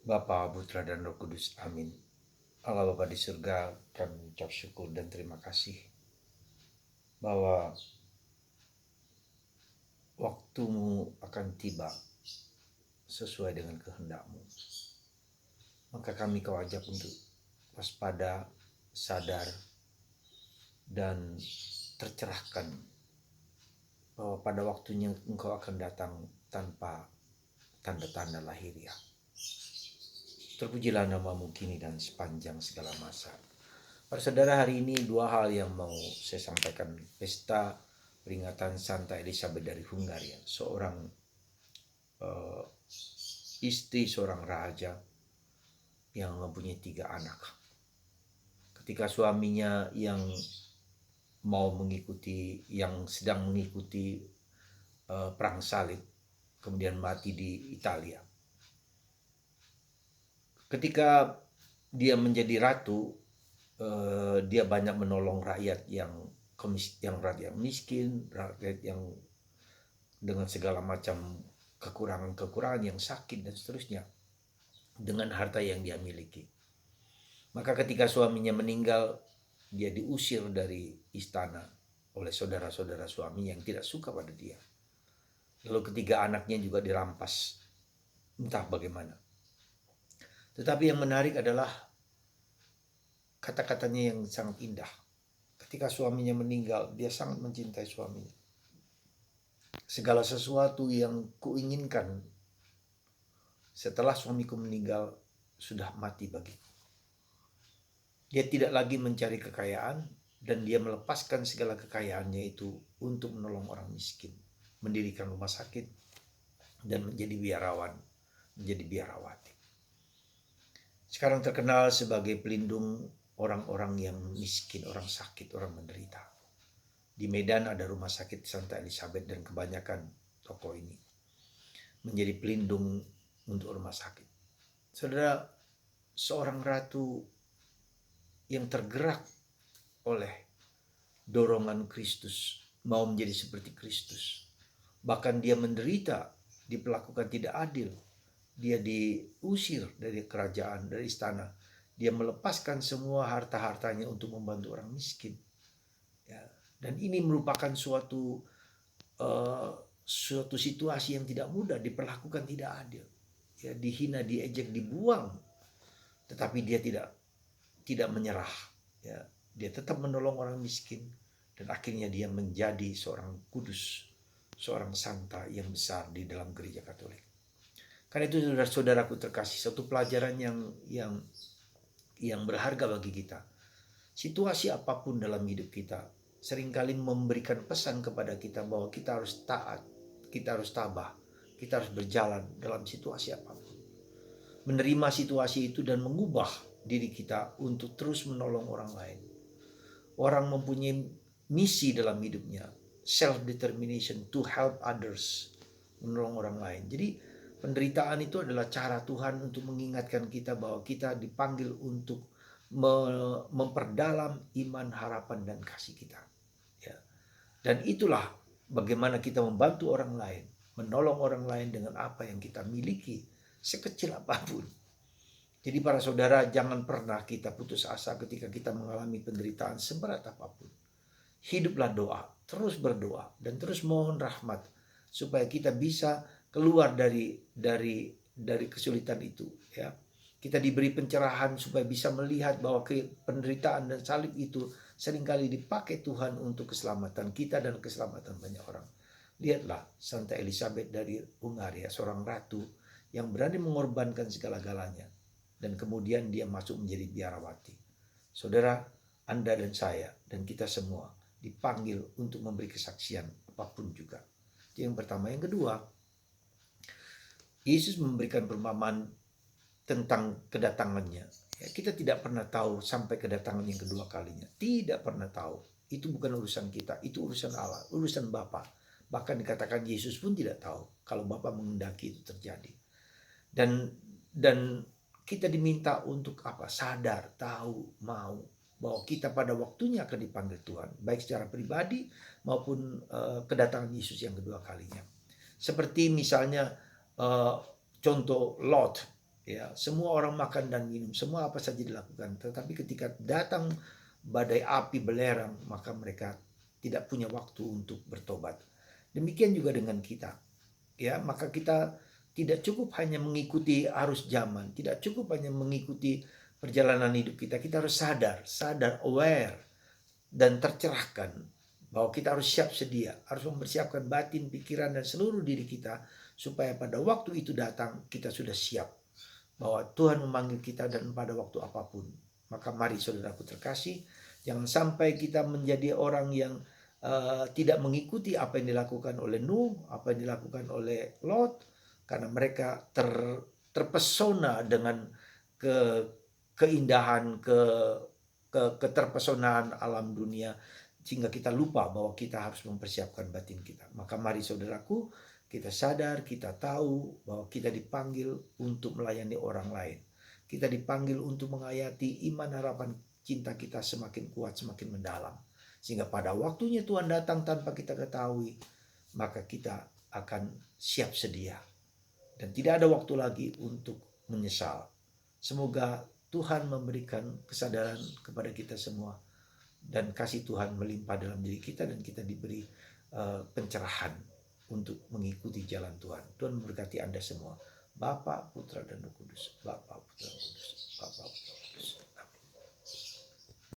Bapa, Putra, dan Roh Kudus. Amin. Allah Bapa di surga, kami mengucap syukur dan terima kasih bahwa waktumu akan tiba sesuai dengan kehendak-Mu. Maka kami kau ajak untuk waspada, sadar, dan tercerahkan bahwa pada waktunya Engkau akan datang tanpa tanda-tanda lahiriah. Terpujilah namamu kini dan sepanjang segala masa. Para saudara, hari ini dua hal yang mau saya sampaikan. Pesta peringatan Santa Elizabeth dari Hungaria, seorang istri seorang raja yang mempunyai 3 anak. Ketika suaminya yang sedang mengikuti perang salib, kemudian mati di Italia. Ketika dia menjadi ratu, dia banyak menolong rakyat rakyat miskin, rakyat yang dengan segala macam kekurangan yang sakit dan seterusnya, dengan harta yang dia miliki. Maka ketika suaminya meninggal, dia diusir dari istana oleh saudara-saudara suami yang tidak suka pada dia. Lalu ketiga anaknya juga dirampas, entah bagaimana. Tetapi yang menarik adalah kata-katanya yang sangat indah. Ketika suaminya meninggal, dia sangat mencintai suaminya. Segala sesuatu yang kuinginkan setelah suamiku meninggal sudah mati bagiku. Dia tidak lagi mencari kekayaan dan dia melepaskan segala kekayaannya itu untuk menolong orang miskin, mendirikan rumah sakit, dan menjadi biarawan, menjadi biarawati. Sekarang terkenal sebagai pelindung orang-orang yang miskin, orang sakit, orang menderita. Di Medan ada rumah sakit Santa Elizabeth dan kebanyakan tokoh ini menjadi pelindung untuk rumah sakit. Saudara, seorang ratu yang tergerak oleh dorongan Kristus, mau menjadi seperti Kristus. Bahkan dia menderita, diperlakukan tidak adil. Dia diusir dari kerajaan, dari istana. Dia melepaskan semua harta-hartanya untuk membantu orang miskin. Ya. Dan ini merupakan suatu situasi yang tidak mudah, diperlakukan tidak adil. Ya, dihina, diejek, dibuang. Tetapi dia tidak menyerah. Ya, dia tetap menolong orang miskin dan akhirnya dia menjadi seorang kudus, seorang santa yang besar di dalam gereja Katolik. Karena itu saudara-saudaraku terkasih, satu pelajaran yang berharga bagi kita. Situasi apapun dalam hidup kita seringkali memberikan pesan kepada kita bahwa kita harus taat, kita harus tabah, kita harus berjalan dalam situasi apapun. Menerima situasi itu dan mengubah diri kita untuk terus menolong orang lain. Orang mempunyai misi dalam hidupnya, self-determination to help others, menolong orang lain. Jadi penderitaan itu adalah cara Tuhan untuk mengingatkan kita bahwa kita dipanggil untuk memperdalam iman, harapan, dan kasih kita. Ya. Dan itulah bagaimana kita membantu orang lain, menolong orang lain dengan apa yang kita miliki, sekecil apapun. Jadi para saudara, jangan pernah kita putus asa ketika kita mengalami penderitaan seberat apapun. Hiduplah doa, terus berdoa dan terus mohon rahmat supaya kita bisa keluar dari kesulitan itu. Ya, kita diberi pencerahan supaya bisa melihat bahwa penderitaan dan salib itu seringkali dipakai Tuhan untuk keselamatan kita dan keselamatan banyak orang. Lihatlah Santa Elizabeth dari Hungaria, seorang ratu yang berani mengorbankan segala-galanya. Dan kemudian dia masuk menjadi biarawati. Saudara, Anda dan saya dan kita semua dipanggil untuk memberi kesaksian apapun juga. Itu yang pertama. Yang kedua, Yesus memberikan perumpamaan tentang kedatangannya. Ya, kita tidak pernah tahu sampai kedatangan yang kedua kalinya. Tidak pernah tahu. Itu bukan urusan kita, itu urusan Allah, urusan Bapa. Bahkan dikatakan Yesus pun tidak tahu kalau Bapa menghendaki itu terjadi. Dan kita diminta untuk apa? Sadar, tahu, mau bahwa kita pada waktunya akan dipanggil Tuhan, baik secara pribadi maupun kedatangan Yesus yang kedua kalinya. Seperti misalnya contoh Lot. Ya, semua orang makan dan minum, semua apa saja dilakukan. Tetapi ketika datang badai api belerang, maka mereka tidak punya waktu untuk bertobat. Demikian juga dengan kita. Ya, maka kita tidak cukup hanya mengikuti arus zaman, tidak cukup hanya mengikuti perjalanan hidup kita. Kita harus sadar, aware dan tercerahkan bahwa kita harus siap sedia, harus mempersiapkan batin, pikiran dan seluruh diri kita supaya pada waktu itu datang kita sudah siap bahwa Tuhan memanggil kita dan pada waktu apapun. Maka mari saudaraku terkasih, jangan sampai kita menjadi orang yang tidak mengikuti apa yang dilakukan oleh Nuh, apa yang dilakukan oleh Lot, karena mereka terpesona dengan keindahan, keterpesonaan alam dunia, sehingga kita lupa bahwa kita harus mempersiapkan batin kita. Maka mari saudaraku, kita sadar, kita tahu bahwa kita dipanggil untuk melayani orang lain. Kita dipanggil untuk menghayati iman, harapan, cinta kita semakin kuat, semakin mendalam. Sehingga pada waktunya Tuhan datang tanpa kita ketahui, maka kita akan siap sedia. Dan tidak ada waktu lagi untuk menyesal. Semoga Tuhan memberikan kesadaran kepada kita semua. Dan kasih Tuhan melimpah dalam diri kita dan kita diberi pencerahan untuk mengikuti jalan Tuhan. Tuhan memberkati Anda semua. Bapa, Putra, dan Roh Kudus. Bapa, Putra, Roh Kudus. Bapa, Putra, Roh Kudus.